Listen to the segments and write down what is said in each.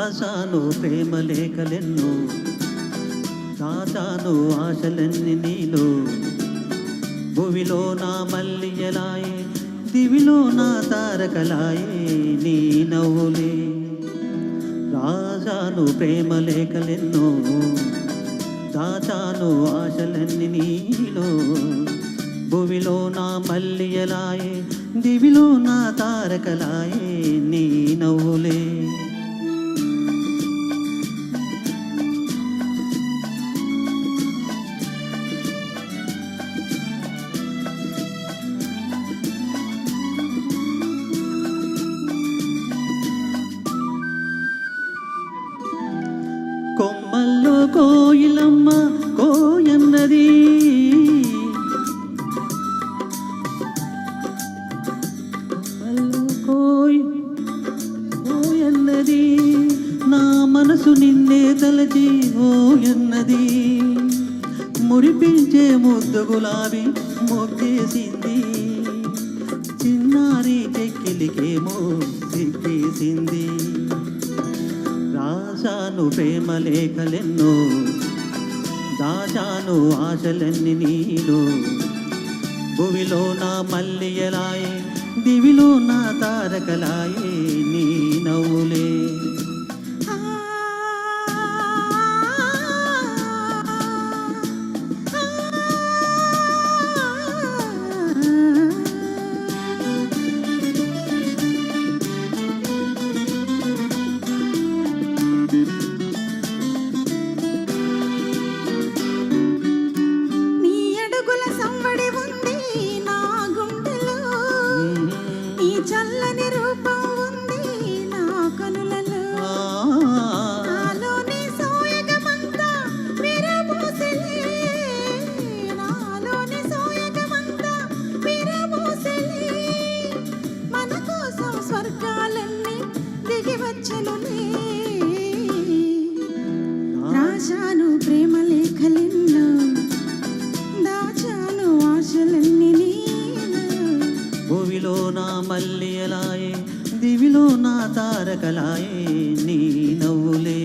రాశాను ప్రేమ లేఖలెన్నో, దాచాను ఆశలన్నీ నీలో. భువిలో నా మల్లియలాయే, దివిలో నా తారకలాయే నీ నవ్వులే. రాశాను ప్రేమ లేఖలెన్నో, దాచాను ఆశలన్నీ నీలో. భువిలో నా మల్లియలాయే, దివిలో నా తారకలాయే నీ నవ్వులే. కొమ్మల్లో కోయిలమ్మ కోయన్నది, కోయన్నది, నా మనసు నిన్నే తలచి ఓయన్నది. మురిపించే ముద్దు గులాబీ మొక్కేసింది, చిన్నారి చెక్కిలికేమో సిగ్గేసింది. రాశాను ప్రేమ లేఖలెన్నో, దాచాను ఆశలన్నీ నీలో. భువిలో నా మల్లియలాయే, దివిలో నా తారకలాయే నీ నవ్వులే. చల్లని రూపం ఉంది నా కనులలో, నాలోని సోయగమంతా విరబూసెలే, నాలోని సోయగమంతా విరబూసెలే. మన కోసం స్వర్గాలన్నీ దిగి వచ్చెనులే. రాశాను ప్రేమ లేఖలెన్నో, దాచాను ఆశలన్నీ నీలో. భూమిలో నా మల్లియలాయే, దివిలో నా తారకలాయే నీ నవ్వులే.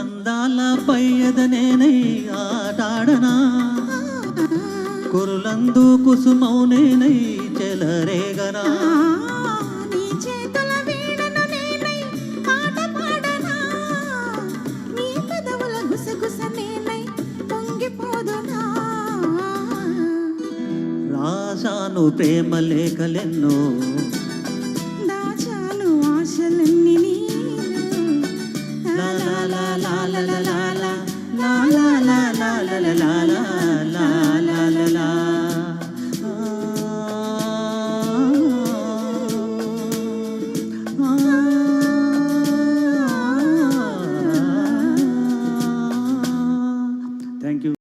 అందాల పయ్యదనేనై ఆటాడనా, కురులందు కుసుమౌనేనై చెలరేగనా. నీ చేతుల వీణను నేనై పాట పాడనా, నీ పెదవుల గుసగుస నేనై పొంగిపోదునా. రాశాను ప్రేమ లేఖలెన్నో, దాచాను ఆశలన్నీ నీలో. లా లా లా లా లా లా లా లా లా లా లా లా లా లా.